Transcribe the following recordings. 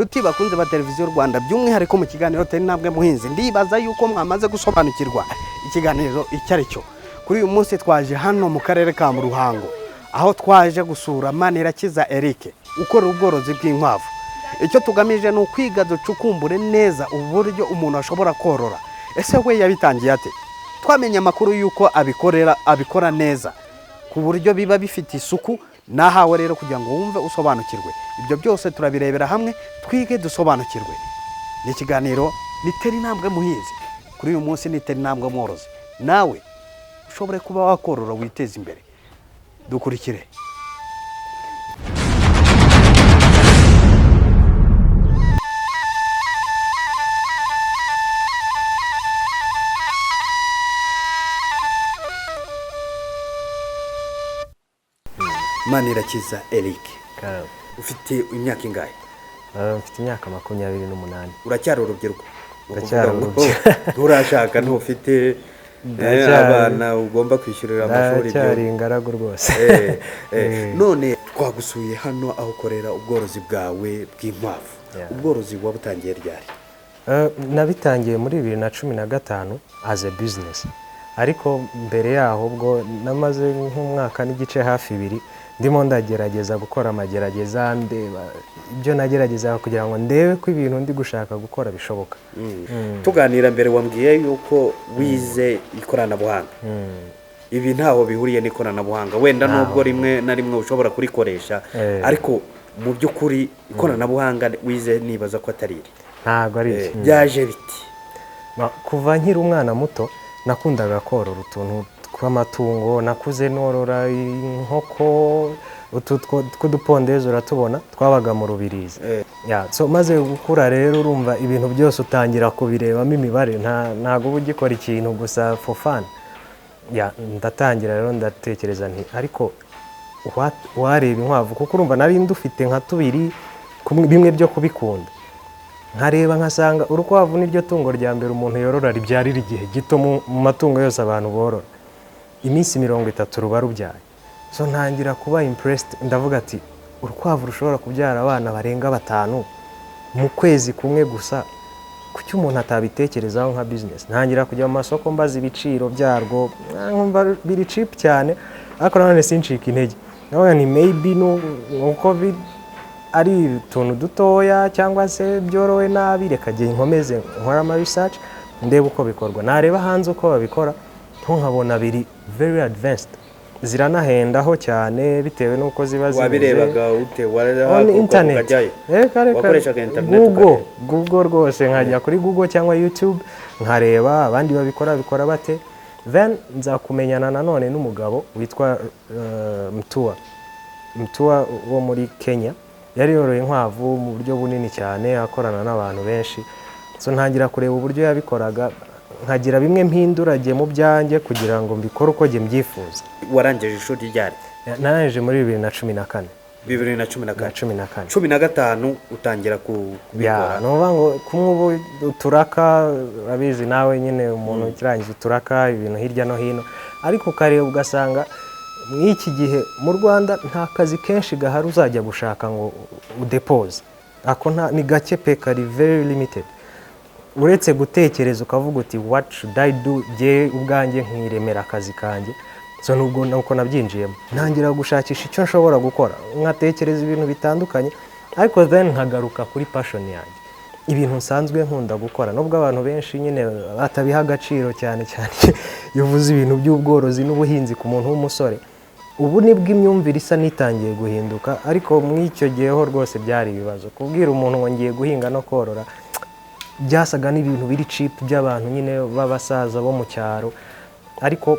inshuti bakunze ba televiziyo Rwanda by'umwihariko mu kiganiro Tera Intambwe Muhinzi, ndibaza yuko mwamaze gusobanukirwa ikiganiro icyo ari cyo. Kuri uyu munsi twaje hano mu karere ka Ruhango, aho twaje gusura Manirakiza Eric ukora ubworozi bw'inkwavu. Icyo tugamije ni ukwiga ducukumbure neza uburyo umuntu ashobora korora. Ese we yabitangiye ate? Twamenye amakuru yuko abikora neza ku buryo biba bifite isuku. Nahawe rero kugira ngo wumve usobanukirwe. Ibyo byose turabirebera hamwe, twige dusobanukirwe. Ni ikiganiro ni Tera Intambwe Muhinzi. Kuri uyu munsi ni Tera Intambwe Mworozi. Nawe ushobore kuba wakorora witeza imbere. Dukurikire. Manirakiza Eric, ufite imyaka ingahe? Mfite imyaka 28. Uracyari urubyiruko? Urashaka ntufite abana ugomba kwishyurira amashuri? Cyari ingaragu rwose. None twagusuye hano aho ukorera ubworozi bwawe bw'inkwavu. Ubworozi wabutangiye ryari? Nabitangiye muri 2015 as a business. Ariko mbere yaho ubwo namaze nk'umwaka n'igice hafi 2 ndimo ndagerageza gukora amagerageza ndeba ibyo nagerageza kugira ngo ndebe ko ibintu ndi gushaka gukora bishoboka. Tuganira mbere wambwiye yuko wize ikoranabuhanga. Ibi ntaho bihuriye n'ikoranabuhanga, wenda nubwo rimwe na rimwe ushobora kurikoresha, ariko mu by'ukuri ikoranabuhanga wize nibaza ko atari iri. Ntago ari byaje biti. Kuva nkiri umwana muto nakundaga korora utuntu tw'amatungo, nakuze norora inkoko, tw'udupondezi uratubona twabaga mu Rubirizi. So maze gukura rero urumva ibintu byose utangira kubirebamo imibare, ntago ugikora ikintu gusa for fun. Ndatangira rero ndatekereza nti ariko wareba inkwavu, kuko urumva nari ndufite nka 2 bimwe byo kubikunda. Nkareba nkasanga urukwavu niryo tungo rya mbere umuntu yorora ribyarira igihe gito mu matungo yose abantu borora. Iminsi 30 ruba rubyaye. So ntangira kuba impressed, ndavuga ati urukwavu rushobora kubyara abana barenga 5 mu kwezi kumwe gusa, kuki umuntu atabitekerezaho nka business. Ntangira kujya mu masoko mbaza ibiciro byarwo, nkumva biri cheap cyane, ariko none sincika intege. Nawe ni maybe nuko ari tuntu dutoya cyangwa se byorowe nabi, reka gihe nkomeze nkora ama research ndebe uko bikorwa. Nareba hanze uko babikora nkabona biri very advanced, ziranahendaho cyane bitewe nuko ziba zibuze. Wabirebaga ute? On internet. Wakoreshaga internet? Google rwose, nkajya kuri Google cyangwa YouTube nkareba abandi babikora bate. Then nza kumenyana nanone n'umugabo witwa Mtua wo muri Kenya. Yari yoroye inkwavu mu buryo bunini cyane, akorana n'abantu benshi. So ntangira kureba uburyo yabikoraga, nkagira bimwe mpinduragiye mu byanjye kugira ngo mbikore uko nge mbyifuza. Warangije ishuri ryari? Narangije muri 2014. 2014. 15 utangira kubikora. No ngo kumwe uturaka, abizi nawe nyine umuntu ukirangiza uturaka ibintu hirya no hino, ariko kareba ugasanga mw'iki gihe mu Rwanda nta kazi kenshi gahari uzajya gushaka ngo udepose. Ako ni gake pe, kari very limited. Uretse gutekereza ukavuga uti what should I do, je ubwanjye nkiremera akazi kanjye. So nubwo nuko nabyinjiyemo, ntangira gushakisha icyo nshobora gukora, nkatekereza ibintu bitandukanye, ariko then nkagaruka kuri passion yanjye, ibintu nsanzwe nkunda gukora. Nubwo abantu benshi nyine batabiha agaciro cyane yuvuze ibintu by'ubworozi n'ubuhinzi ku muntu w'umusore. Ubu nibwo imyumvire isa nitangiye guhinduka, ariko mw'icyo giheho rwose byari ibibazo. Kubwira umuntu ngo ngiye guhinga no korora byasaga n'ibintu biri cheap by'abantu nyine b'abasaza bo mu cyaro, ariko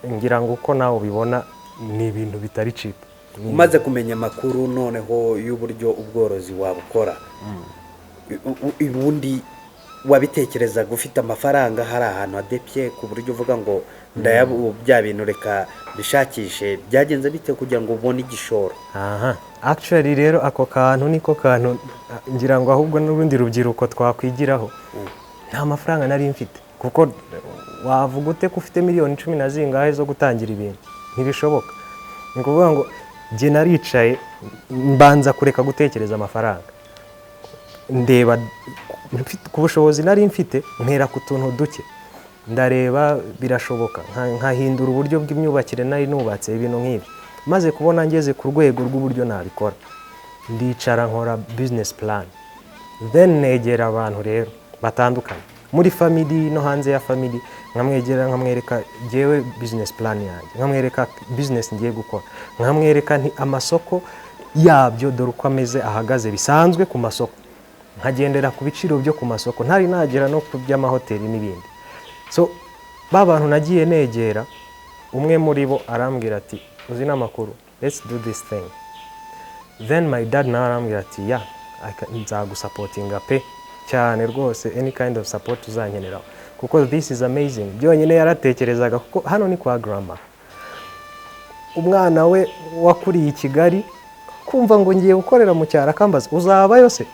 ngira ngo uko nawe ubibona ni ibintu bitari cheap. Umaze kumenya amakuru noneho y'uburyo ubworozi wabukora, ubundi wabitekereza gufite amafaranga hari ahantu adepye ku buryo uvuga ngo bya bintu reka bishakishe, byagenze bite kugira ngo ubone igishoro? Actually rero ako kantu niko kantu ngira ngo ahubwo n'urundi rubyiruko twakwigiraho. Nta mafaranga nari mfite, kuko wavuga ute ko ufite miliyoni 10 na zingahe zo gutangira ibintu? Ntibishoboka. Ni kuvuga ngo je naricaye mbanza kureka gutekereza amafaranga. ndeba ku bushobozi nari mfite mpera ku tuntu duke, ndareba birashoboka nkahindura uburyo bw'imyubakire nari nubatse ibintu nk'ibi, maze kubona ngeze ku rwego rw'uburyo nabikora ndicara nkora business plan, then negera abantu rero batandukanye muri family no hanze ya family, nkamwegera nkamwereka jewe business plan yanjye, nkamwereka business ngiye gukora, nkamwereka amasoko yabyo dore uko ameze ahagaze bisanzwe ku masoko, nkagendera ku biciro byo ku masoko, ntari nagera no ku by'amahoteli n'ibindi. So bantu nagiye negera, umwe muri bo arambwira ati uzi n'amakuru, let's do this thing. Then my dad nawe arambwira ati nzagusapotinga pe cyane rwose, any kind of support uzankeneraho kuko this is amazing. Byonyine yaratekerezaga kuko hano ni kwa grandma, umwana we wakuriye i Kigali, kumva ngo ngiye gukorera mu cyaro akambaza uzabayo se,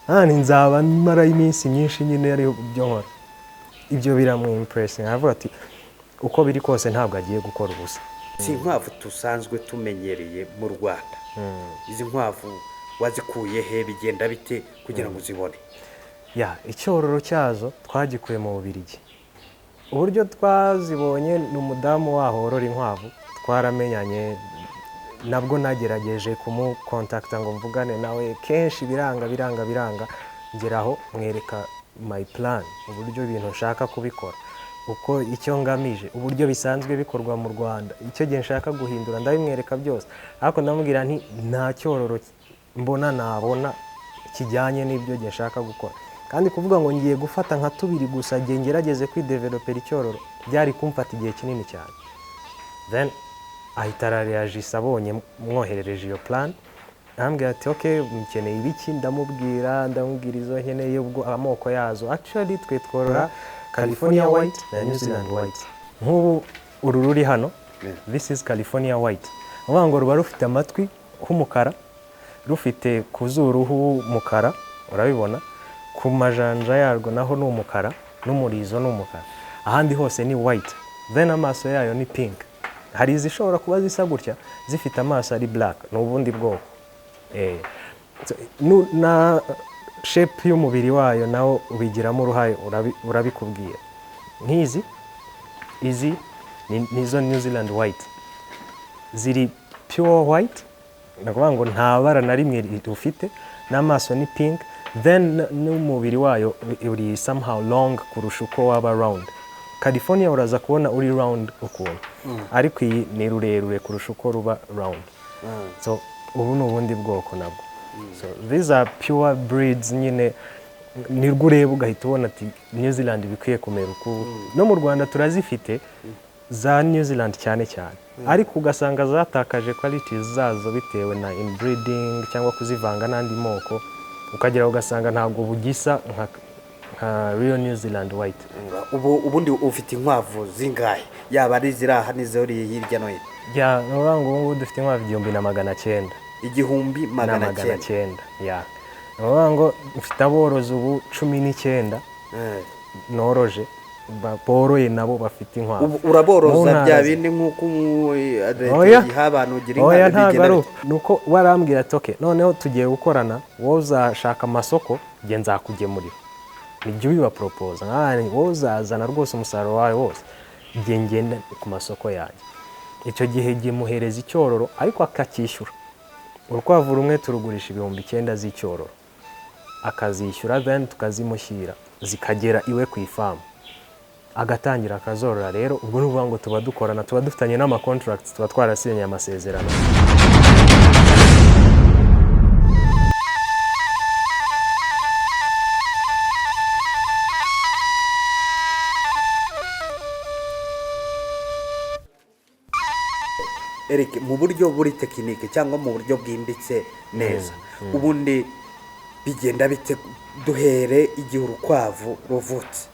nzaba mara iminsi myinshi nyine ari byo nkora. Ibyo biramwimpressing, aravuga ati uko biri kose ntabwo agiye gukora ubusa. Si inkwavu tusanzwe tumenyereye mu Rwanda, izi nkwavu wazikuye he, bigenda bite kugira ngo uzibone? Icyororo cyazo twagikuye mu Bubiligi. Uburyo twazibonye ni umudamu waho worora inkwavu, twaramenyanye, nabwo nagerageje kumukontakta ngo mvugane nawe, kenshi biranga ngeraho mwereka my plan, uburyo ibintu nshaka kubikora, uko icyo ngamije, uburyo bisanzwe bikorwa mu Rwanda, icyo gihe nshaka guhindura ndabimwereka byose, ariko ndamubwira nti nta cyororo mbona nabona kijyanye n'ibyo gihe nshaka gukora, kandi kuvuga ngo ngiye gufata nka tubiri gusa gihe ngerageze kwidevelopera icyororo byari kumfata igihe kinini cyane. Then ahita arareagisa abonye mwoherereje iyo plan, arambwira ati okay mukeneye ibiki, ndamubwira izo nkeneye, ubwo amoko yazo actually twe tworora California white na New Zealand white. Nk'ubu uru ruri hano, this is California white, uvuga ngo ruba rufite amatwi h'umukara, rufite ku zuru h'umukara, urabibona, ku majanja yarwo naho ni umukara, n'umurizo ni umukara, ahandi hose ni white, then amaso yayo ni pink. Hari izishobora kuba zisa gutya zifite amaso ari black, n'ubundi bwoko. Na shape y'umubiri wayo nawo ubigiramo uruhare, urabikubwira. Izi nizo New Zealand white, ziri pure white, nakuvuga ngo nta bara na rimwe rufite, n'amaso ni pink, then n'umubiri wayo uri somehow long kurusha uko waba round. California uraza kubona uri round ukuntu, ariko iyi ni rurerure kurusha uko ruba round. So ubu ni ubundi bwoko nabwo. So these are pure breeds, nyine nirwo ureba ugahita ubona ati New Zealand bikwiye kumera uku. No mu Rwanda turazifite za New Zealand cyane cyane, ariko ugasanga zatakaje qualities zazo bitewe na inbreeding cyangwa kuzivanga n'andi moko, ukagera ugasanga ntabwo bugisa nka real New Zealand white. Ubundi ufite inkwavu zingahe, yaba ari ziraha n'izori hirya no hino? N'urango ubu dufite inkwavu 1900. 1900. N'urango mfite aborozi ubu 19 noroje, boroye nabo bafite inkwavu. Uraboroza bya bindi nk'uko abantu ugira inka bigena? Nuko warambwira ati okay noneho tugiye gukorana, wowe uzashaka amasoko nge nzakugemurira, nibyo biba propose, wowe uzazana rwose umusaruro wawe wose nge ngenda ku masoko yanjye. Icyo gihe gihe muhereza icyororo, ariko akakishyura. Urukwavu rumwe turugurisha 9,000 z'icyororo, akazishyura, then tukazimushyira zikagera iwe ku ifamu, agatangira akazorora. Rero ubwo n'uvuga ngo tuba dukorana, tuba dufitanye n'ama contracts, tuba twarasinyanye amasezerano. Eric, mu buryo buri tekinike cyangwa mu buryo bwimbitse neza, ubundi bigenda bite duhere igihe urukwavu ruvutse?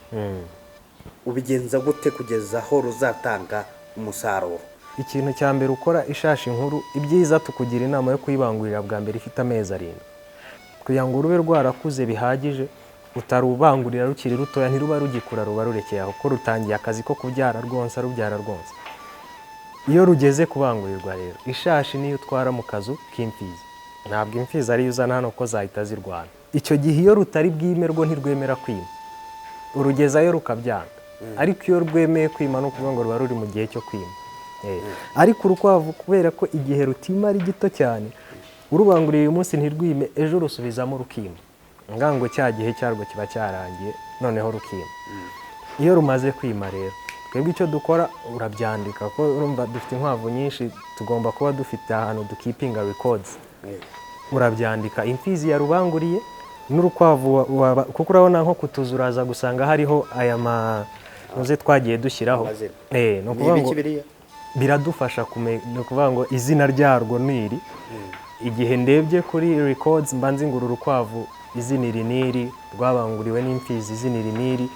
Ubigenza gute kugeza aho ruzatanga umusaruro? Ikintu cya mbere ukora ishashi nkuru, ibyiza tukugira inama yo kuyibangurira bwa mbere ifite amezi 7, kugira ngo rube rwarakuze bihagije, utarubangurira rukiri rutoya ntiruba rugikura, ruba rurekeye aho ko rutangiye akazi ko kubyara rwonsa, rubyara rwonsa. Iyo rugeze kubangurirwa rero, ishashi niyo utwara mu kazu k'imfizi, ntabwo imfizi ariyo uzana hano ko zahita zirwana. Icyo gihe iyo rutari bwime rwo ntirwemera kwima, urugezayo rukabyanga. Ariko iyo rwemeye kwima ni ukuvuga ngo ruba ruri mu gihe cyo kwima. Ariko urukwavu kubera ko igihe rutima ari gito cyane, urubanguriye uyu munsi ntirwime, ejo rusubizamo rukima, ngo cya gihe cyarwo kiba cyarangiye, noneho rukima. Iyo rumaze kwima rero, twebwe icyo dukora urabyandika, ko urumva dufite inkwavu nyinshi, tugomba kuba dufite ahantu dukipinga records. Urabyandika imfizi yarubanguriye n'urukwavu, kuko urabona nko kutuzu uraza gusanga hariho aya muze twagiye dushyiraho. Ni ukuvuga ngo biradufasha ni ukuvuga ngo izina ryarwo ni iri. Igihe ndebye kuri records mba nzi ngo uru rukwavu izina iri n'iri, rwabanguriwe n'imfizi izina iri n'iri,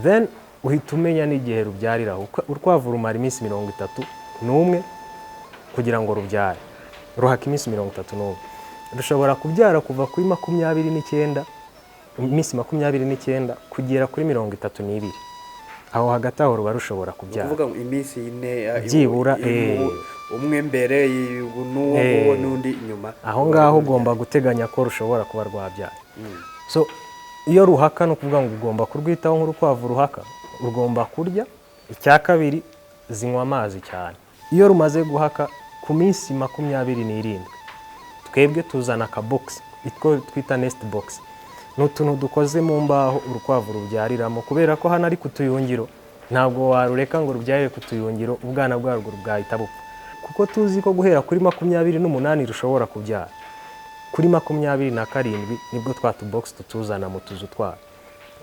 then uhita umenya n'igihe rubyariraho. Urukwavu rumara iminsi 31 kugira ngo rubyare, ruhaka iminsi 31. Rushobora kubyara kuva kuri 29, iminsi 29 kugera kuri 32. Aho hagati aho ruba rushobora kubyara. Kuvuga ngo iminsi 4 byibura umwe mbere n'uwo n'undi inyuma. Aho ngaho ugomba guteganya ko rushobora kuba rwabyara. So iyo ruhaka no kuvuga ngo ugomba kurwitaho nk'urukwavu ruhaka, ugomba kurya. Icya kabiri, zinywa amazi cyane. Iyo rumaze guhaka ku minsi 27, twebwe tuzana ka box itwo twita nest box. N'utuntu dukoze mu mbaho urukwavu rubyariramo, kubera ko hano ari kutuyungiro, ntabwo warureka ngo rubyarire kutuyungiro, ubwana bwarwo bwahita bupfa. Kuko tuzi ko guhera kuri 28 rushobora kubyara, kuri 27 nibwo twatu box tutuzana mu tuzu twabo.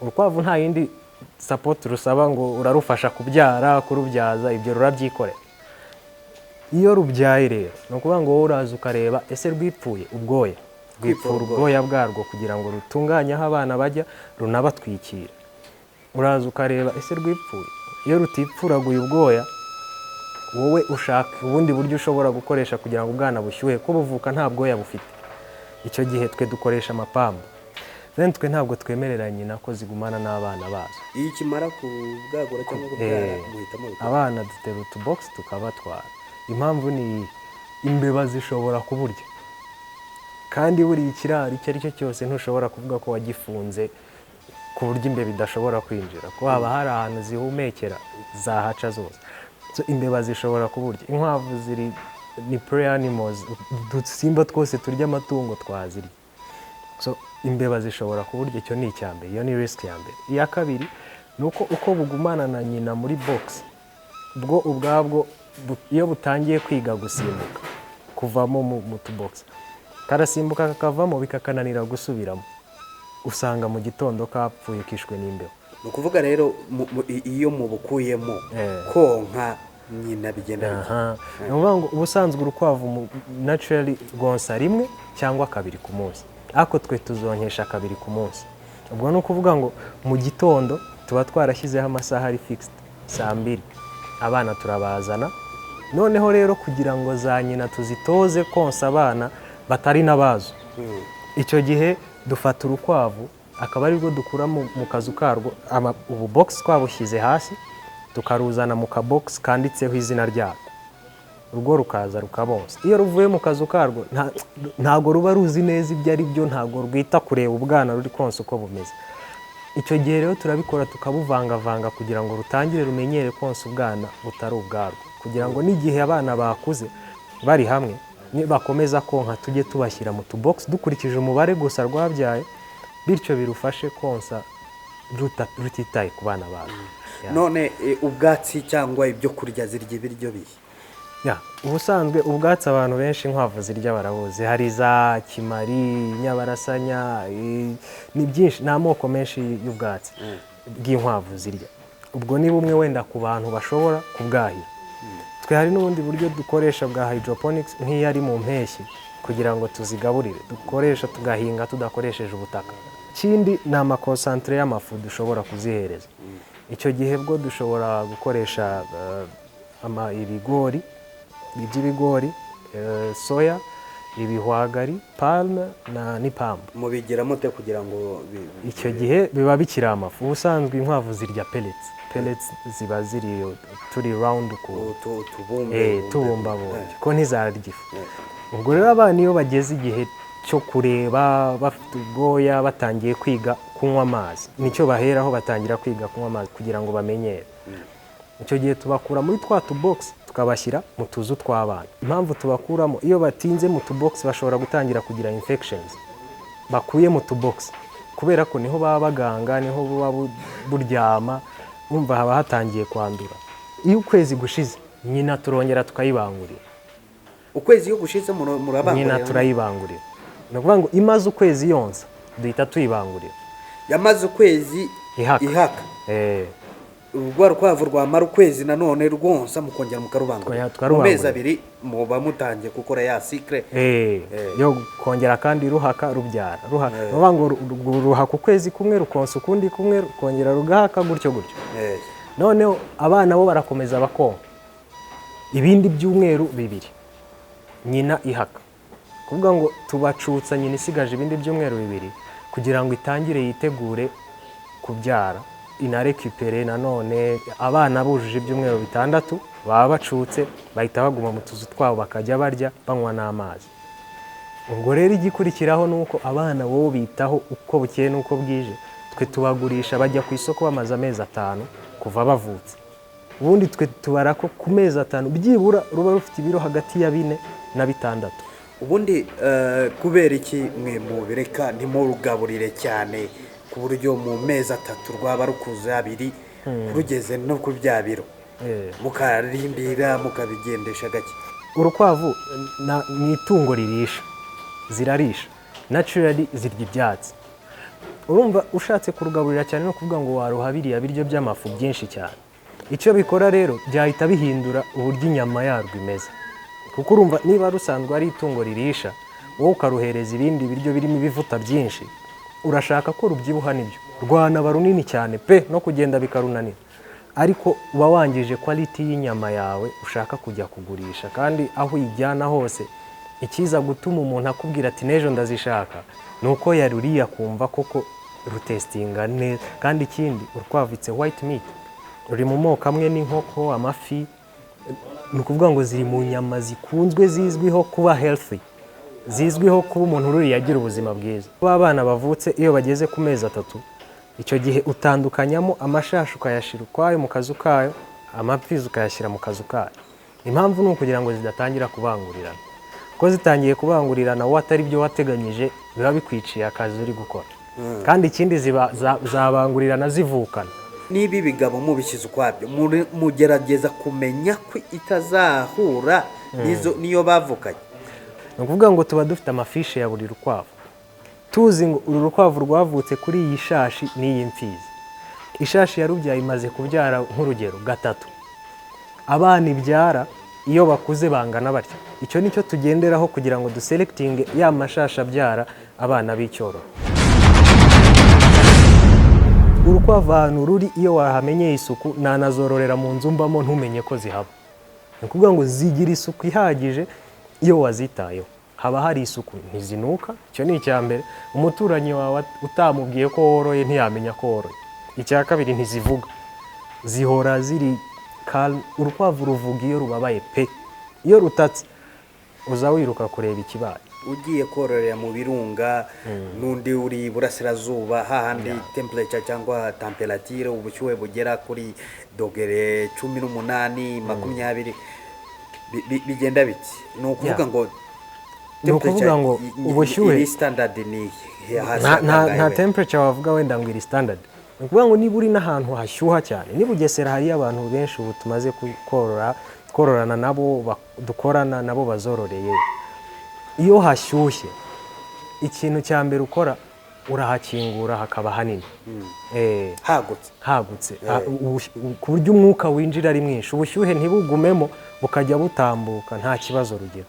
Urukwavu nta yindi support rusaba ngo urarufasha kubyara, kurubyaza, ibyo rurabyikorera. Iyo rubyaye rero no kuvuga ngo wowe uraza ukareba ese rwipfuye ubwoya, rwipfura ubwoya bwarwo kugira ngo rutunganye aho abana bajya, runabatwikira. Uraza ukareba ese rwipfuye. Iyo rutipfuraguye ubwoya, wowe ushaka ubundi buryo ushobora gukoresha kugira ngo ubwana bushyuhe, ko buvuka nta bwoya bufite. Icyo gihe twe dukoresha amapamba. Then twe ntabwo twemerera nyina ko zigumana n'abana bazo. Iyo ikimara kubwagura cyangwa kubyara muhitamo abana dutera utubox tukabatwara. Impamvu ni imbeba zishobora kuburya, kandi buri ikiraro icyo ari cyo cyose ntushobora kuvuga ko wagifunze ku buryo imbeba idashobora kwinjira, ko haba hari ahantu zihumekera zahaca zose. So imbeba zishobora kuburya. Inkwavu ni prey animals, dusimba twose turya amatungo twazirya. So imbeba zishobora kuburya, icyo ni icyambere, iyo ni risk ya mbere. Iya kabiri ni uko bugumana na nyina muri box, bwo ubwabwo iyo butangiye kwiga gusimbuka kuvamo mu tubox, karasimbuka kakavamo bikakananira gusubiramo, usanga mu gitondo kapfuye kishwe n'imbeho. Ni ukuvuga rero iyo mubukuyemo konka nyina bigenda. Ni ukuvuga ngo ubusanzwe urukwavu naturally rwonsa 1 cyangwa 2 ku munsi, ariko twe tuzonkesha 2 ku munsi. Ubwo ni ukuvuga ngo mu gitondo tuba twarashyizeho amasaha ari fixed, saa 2 abana turabazana. Noneho rero kugira ngo za nyina tuzitoze konsa abana batari n'abazo, icyo gihe dufata urukwavu akaba ari rwo dukura mu kazu karwo, ubu box twabushyize hasi, tukaruzana mu ka box kanditseho izina ryarwo, urwo rukaza rukabonsa. Iyo ruvuye mu kazu karwo ntago ruba ruzi neza ibyo ari byo, ntago rwita kureba ubwana ruri konsa uko bumeze. Icyo gihe rero turabikora tukabuvangavanga kugira ngo rutangire rumenyere konsa ubwana butari ubwarwo, kugira ngo n'igihe abana bakuze bari hamwe bakomeza konka tujye tubashyira mu tubox dukurikije umubare gusa rwabyaye, bityo birufashe konsa rutitaye ku bana babo. None ubwatsi cyangwa ibyo kurya zirya ibiryo bihe? Ubusanzwe ubwatsi abantu benshi inkwavu zirya barabuzi, hari za kimari, nyabarasanya, ni byinshi, ni amoko menshi y'ubwatsi bw'inkwavu zirya. Ubwo ni bumwe wenda ku bantu bashobora kubwahira. Twe hari n'ubundi buryo dukoresha bwa hydroponics, nk'iyo ari mu mpeshyi kugira ngo tuzigaburire, dukoresha tugahinga tudakoresheje ubutaka. Ikindi ni amakonsantere y'amafu dushobora kuzihereza. Icyo gihe bwo dushobora gukoresha ibigori, iby'ibigori, soya, ibihwagari, palme n'ipamba. mubigira mute kugira ngo Icyo gihe biba bikiri amafu. Ubusanzwe inkwavu zirya pellets ziba ziri turi round ku tubumbabumba ko ntizarya ifu. Ubwo rero abana iyo bageze igihe cyo kureba bafite ubwoya batangiye kwiga kunywa amazi, nicyo baheraho batangira kwiga kunywa amazi kugira ngo bamenyere. Icyo gihe tubakura muri twa tubox tukabashyira mu tuzu tw'abana. Impamvu tubakuramo, iyo batinze mu tubox bashobora gutangira kugira infections bakuye mu tubox, kubera ko niho baba baganga, niho baba buryama, bumva haba hatangiye kwandura. Iyo ukwezi gushize nyina turongera tukayibangurira. Ukwezi iyo gushize murabangurira? Nyina turayibangurira. Ni ukuvuga ngo imaze ukwezi yonsa duhita tuyibangurira. Yamaze ukwezi ihaka. Urwo rukwavu rwamara ukwezi nanone rwonsa mukongera mukarubangurira. Mu mezi abiri muba mutangiye gukora ya cycle yo kongera kandi ruhaka rubyara. Ruvuga ngo ruhaka ukwezi kumwe rukonsa ukundi kumwe rukongera rugahaka gutyo. Noneho abana bo barakomeza bakonka ibindi byumweru 2 nyina ihaka. Kuvuga ngo tubacutsa nyina isigaje ibindi byumweru 2 kugira ngo itangire yitegure kubyara, inarekipere nanone. Abana bujuje ibyumweru 6 baba bacutse, bahita baguma mu tuzu twabo bakajya barya banywa n'amazi. Ubwo rero igikurikiraho nuko abana bo bitaho uko bukeye nuko bwije. Twe tubagurisha bajya ku isoko bamaze amezi 5 kuva bavutse. Ubundi twe tubara ko ku mezi 5 byibura ruba rufite ibiro hagati ya 4 na 6. Ubundi kubera iki mwe mubireka ntimurugaburire cyane ku buryo mu mezi 3 rwaba rukuze 2 rugeze no ku bya biro mukarindira mukabigendesha gake? Urukwavu ni itungo ririsha, zirarisha naturally, zirya ibyatsi. Urumva ushatse kurugaburira cyane no kuvuga ngo waruhabiriye biryo by'amafu byinshi cyane. Icyo bikora rero byahita bihindura uburyo inyama yarwo imeze, kuko urumva niba rusanzwe ari itungo ririsha wowe ukaruhereza ibindi biryo birimo ibivuta byinshi, urashaka ko rubyibuha nibyo rwanaba runini cyane pe no kugenda bikarunanira, ariko uba wangije quality y'inyama yawe ushaka kujya kugurisha. Kandi aho ijyana hose ikiza gutuma umuntu akubwira ati nejo ndazishaka nuko yaruriya kumva koko rutestinga neza. Kandi ikindi urkwavitse white meat ruri mu moko amwe n'inkoko, amafi, ni ukuvuga ngo ziri mu nyama zikunzwe, zizwiho kuba healthy, zizwiho kuba umuntu ururiye agira ubuzima bwiza. Abana bavutse iyo bageze ku mezi 3 icyo gihe utandukanyamo amashashi ukayashira ukwayo mu kazu kayo, amapfizi ukayashyira mu kazu kayo. Impamvu ni ukugira ngo zidatangira kubangurirana, ko zitangiye kubangurirana wowe atari byo wateganyije biba bikwiciye akazi uri gukora. Kandi ikindi zabangurirana zivukana. Nibi bigabo mubishyize ukwabyo mugerageza kumenya ko itazahura niyo bavukanye? Ni ukuvuga ngo tuba dufite amafishe ya buri rukwavu, tuzi ngo uru rukwavu rwavutse kuri iyi shashi n'iyi mfizi. Ishashi yarubyaye imaze kubyara nk'urugero 3. Abana ibyara iyo bakuze bangana batya. Icyo nicyo tugenderaho kugira ngo duselecting ya mashashi abyara abana b'icyororo. Urukwavu ahantu ruri iyo wahamenyeye isuku nanazororera mu nzu mbamo ntumenye ko zihaba. Ni ukuvuga ngo zigira isuku ihagije iyo wazitayeho. Haba hari isuku, ntizinuka, icyo ni icya mbere. Umuturanyi wawe utamubwiye ko woroye ntiyamenya ko woroye. Icya kabiri, ntizivuga, zihora ziri calm. Urukwavu ruvuga iyo rubabaye pe. Iyo rutatse uza wiruka kureba ikibaye. Ugiye kororera mu birunga n'undi uri burasirazuba hahandi temperature cyangwa temperature ubushyuhe bugera kuri dogere 18 20 bigenda biti. Ni ukuvuga ngo ubushyuhe iri standard ni nta temperature wavuga wenda ngo iri standard. Ni ukuvuga ngo niba uri n'ahantu hashyuha cyane, ni Bugesera hari abantu benshi ubu tumaze kororana nabo dukorana nabo bazororeye. Iyo hashyushye ikintu cya mbere ukora urahakingura hakaba hanini, hagutse ku buryo umwuka winjira ari mwinshi, ubushyuhe ntibugumemo bukajya butambuka nta kibazo rugira.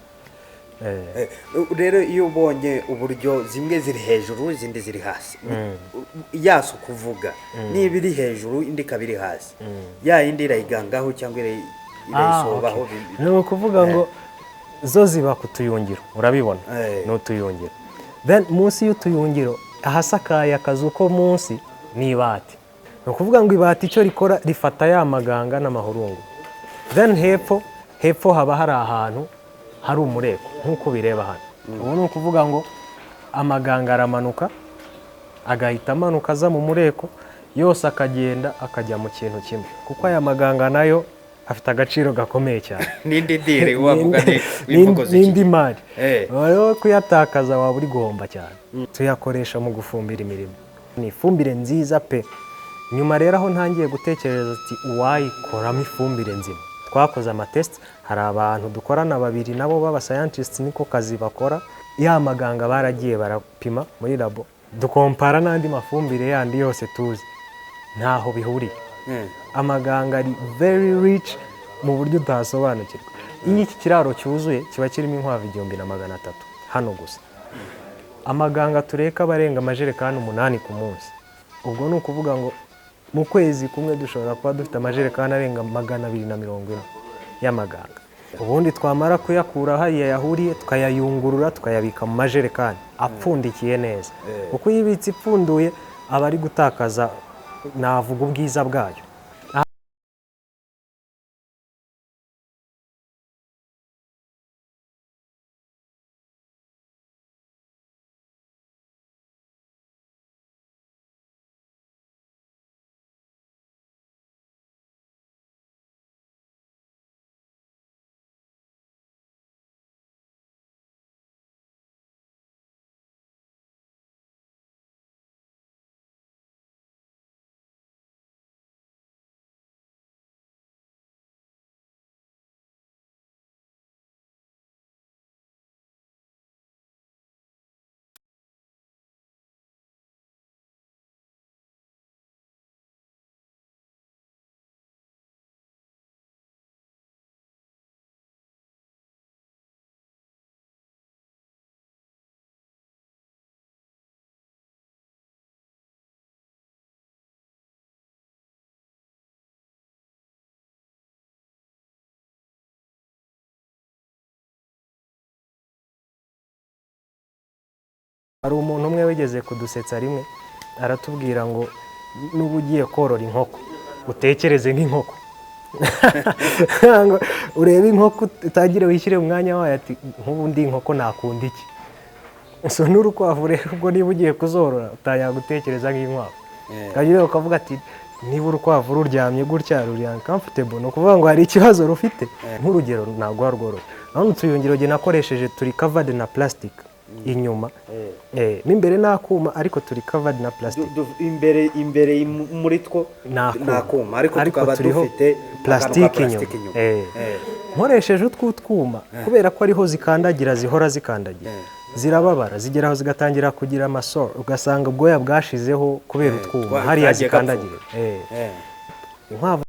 Rero iyo ubonye uburyo zimwe ziri hejuru izindi ziri hasi, yaso kuvuga niba iri hejuru indi kabiri hasi, ya indi irayigangaho cyangwa irayisobaho. Ni ukuvuga ngo zo ziba ku tuyungiro urabibona Eh. ni utuyungiro then munsi y'utuyungiro ahasakaye akazu ko munsi ni ibati. Ni ukuvuga ngo ibati icyo rikora rifata ya maganga n'amahurungu, then hepfo haba hari ahantu hari umureko nk'uko bireba hano. Ubu ni ukuvuga ngo amaganga aramanuka agahita amanuka aza mu mureko yose akagenda akajya mu kintu kimwe, kuko aya maganga nayo afite agaciro gakomeye cyane. N'indi dire wavuga w'imvugo z'iki. N'indi mari Eh. rero kuyatakaza waba uri guhomba cyane. Tuyakoresha mu gufumbira imirimo, ni ifumbire nziza pe. Nyuma rero aho ntangiye gutekereza ati uwayikoramo ifumbire nzima, twakoze amatesite, hari abantu dukorana babiri nabo baba scientists niko kazi bakora, ya maganga baragiye barapima muri labo dukompara n'andi mafumbire yandi yose tuzi, ntaho bihuriye. Amaganga ari very rich mu buryo utasobanukirwa. Iyo iki kiraro cyuzuye kiba kirimo inkwavu 1300 hano gusa. Amaganga tureka barenga amajerekani 8 ku munsi. Ubwo ni ukuvuga ngo mu kwezi kumwe dushobora kuba dufite amajerekani arenga 240 y'amaganga. Ubundi twamara kuyakura hariya yahuriye tukayayungurura tukayabika mu majerekani apfundikiye neza, kuko iyo ibitse ipfunduye aba ari gutakaza navuga ubwiza bwayo. Hari umuntu umwe wigeze kudusetsa rimwe aratubwira ngo nuba ugiye korora inkoko utekereze nk'inkoko. Ngo urebe inkoko utagire wishyire mu mwanya wayo ati nk'ubu ndi inkoko nakunda iki. So n'urukwavu rero ubwo niba ugiye kuzorora utangira gutekereza nk'inkwavu. Kagira ukavuga ati niba urukwavu ruryamye gutya ruri uncomfortable, no kuvuga ngo hari ikibazo rufite. Nk'urugero ntabwo warworora. Hano utuyungiro je nakoresheje turi covered na plastic inyuma, n'imbere nakuma ariko turi covered na plastic. Imbere muri two nakuma ariko tukaba dufite plastic inyuma. Nkoresheje utwuma kubera ko ariho zikandagira zihora zikandagira, zirababara zigeraho zigatangira kugira amasoro, ugasanga ubwoya bwashizeho kubera utwuma hariya zikandagira. Inkwavu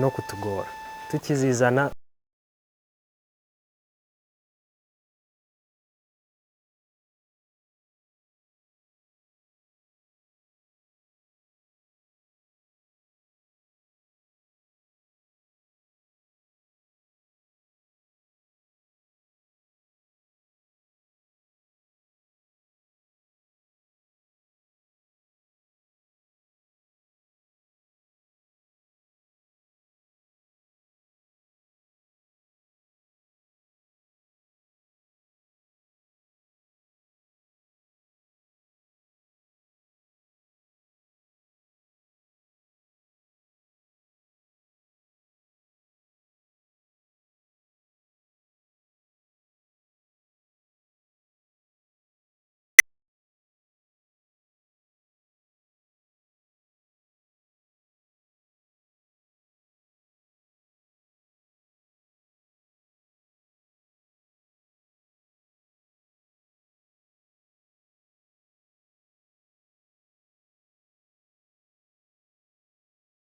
no kutugora tukizizana.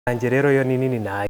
yanjye rero yo ni nini nayo.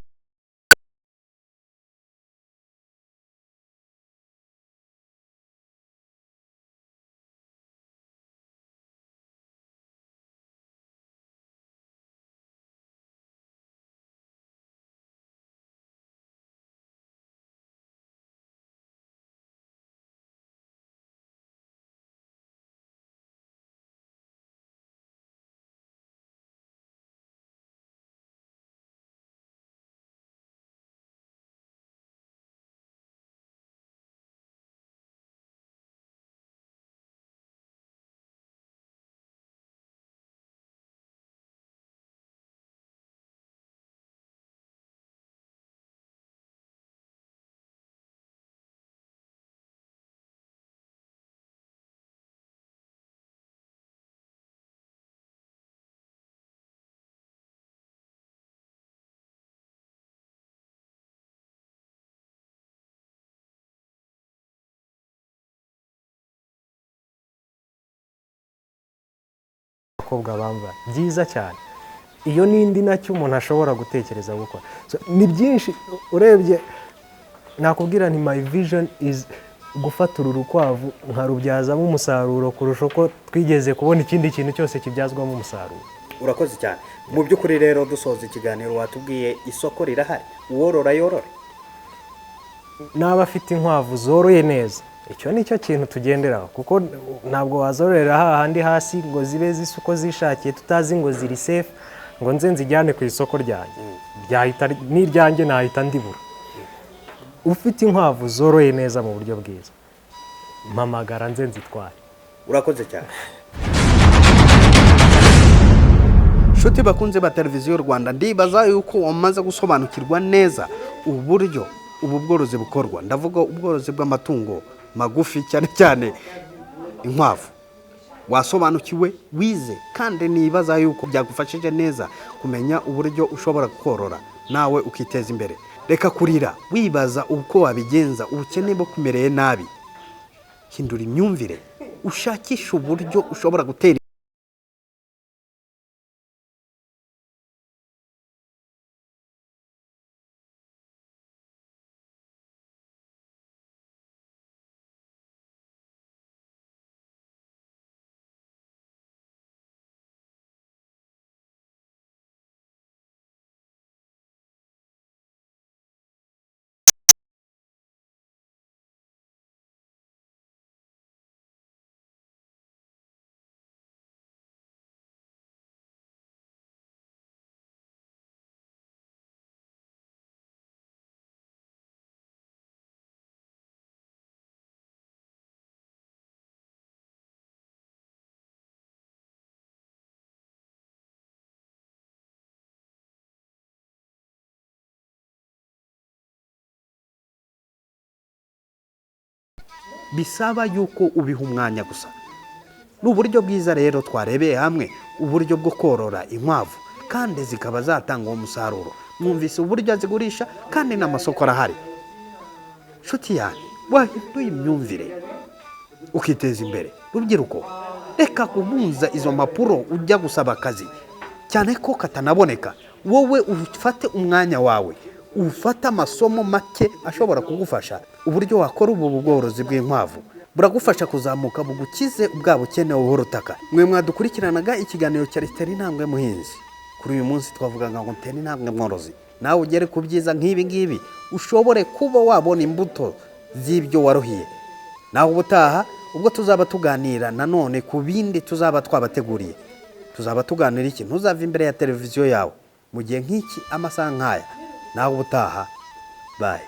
Abakobwa bambara byiza cyane, iyo n'indi nacyo umuntu ashobora gutekereza gukora. Ni byinshi urebye, nakubwira nti my vision is gufata uru rukwavu nkarubyazamo umusaruro kurusha uko twigeze kubona ikindi kintu cyose kibyazwamo umusaruro. Urakoze cyane. Mu by'ukuri rero dusoza ikiganiro watubwiye isoko rirahari, uworora yorora. N'aba afite inkwavu zoroye neza, icyo ni cyo kintu tugenderaho, kuko ntabwo wazororera hahandi hasi ngo zibe zisa uko zishakiye tutazi ngo ziri safe, ngo nze nzijyane ku isoko ryanjye, byahita n'iryanjye nahita ndibura. Ufite inkwavu zoroye neza mu buryo bwiza, mpamagara nze nzitware. Urakoze cyane. Shuti bakunze ba televiziyo Rwanda, ndibaza yuko wamaze gusobanukirwa neza uburyo ubu bworozi bukorwa. Ndavuga ubworozi bw'amatungo magufi cyane cyane inkwavu. Wasobanukiwe, wize, kandi nibaza yuko byagufashije neza kumenya uburyo ushobora korora nawe ukiteza imbere. Reka kurira wibaza uko wabigenza ubukene bwo kumereye nabi. Hindura imyumvire, ushakisha uburyo ushobora gutera bisaba yuko ubiha umwanya gusa. N'uburyo bwiza rero twarebeye hamwe uburyo bwo korora inkwavu kandi zikaba zatanga umusaruro. Mwumvise uburyo zigurisha kandi n'amasoko arahari. Shuti yanjye, wahinduye imyumvire ukiteza imbere. Rubyiruko, reka kubunza izo mpapuro ujya gusaba akazi cyane ko katanaboneka. Wowe ufate umwanya wawe, ufata amasomo make ashobora kugufasha. Uburyo wakora ubu bworozi bw'inkwavu buragufasha kuzamuka bugukize ubwa bukene uhorotaka. Mwe mwadukurikiranaga ikiganiro cya Tera Intambwe Muhinzi. Kuri uyu munsi twavugaga ngo tera intambwe mworozi, nawe ugere ku byiza nk'ibi ngibi, ushobore kuba wabona imbuto z'ibyo waruhiye. Nawe ubutaha ubwo tuzaba tuganira nanone ku bindi tuzaba twabateguriye. Tuzaba tuganira iki? Ntuzava imbere ya televiziyo yawe mu gihe nk'iki amasaha nk'aya. Nawe ubutaha, bye.